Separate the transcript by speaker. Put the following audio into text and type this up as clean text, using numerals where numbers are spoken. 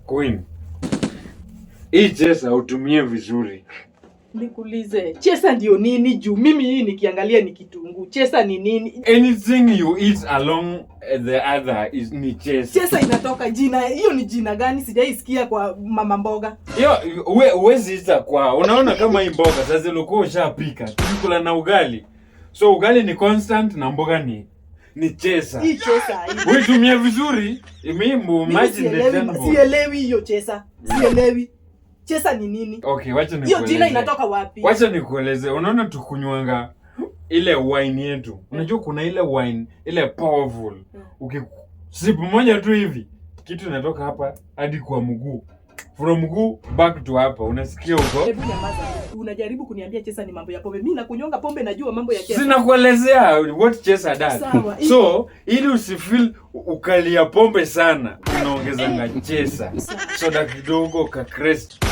Speaker 1: Queen. Hii chesa utumie vizuri.
Speaker 2: Nikuulize, chesa ndio nini juu mimi hii nikiangalia ni kitunguu. Chesa ni nini?
Speaker 1: Anything you eat along the other is ni chesa.
Speaker 2: Chesa inatoka jina, hiyo ni jina gani? Sijaisikia kwa mama mboga.
Speaker 1: Hiyo huwezi ita kwa. Unaona kama hii mboga sasa ulikuwa ushapika. Tulikula na ugali. So ugali ni constant na mboga ni chesa.
Speaker 2: Hii chesa hii.
Speaker 1: Wewe tumia vizuri.
Speaker 2: Sielewi hiyo chesa. Sielewi. Chesa ni nini?
Speaker 1: Okay, wacha nikueleze.
Speaker 2: Hiyo jina inatoka wapi?
Speaker 1: Wacha nikueleze. Unaona tukunywanga ile wine yetu. Unajua kuna ile wine, ile powerful. Sip moja tu hivi, kitu inatoka hapa hadi kwa mguu. From mguu back to hapa. Unasikia huko?
Speaker 2: Hebu nyamaza. Unajaribu kuniambia chesa ni mambo ya pombe. Mimi nakunyonga pombe najua mambo ya chesa.
Speaker 1: Sina kuelezea what chesa does.
Speaker 2: Sawa.
Speaker 1: So, ili usifeel ukalia pombe sana, unaongezanga chesa. Soda kidogo ka crest.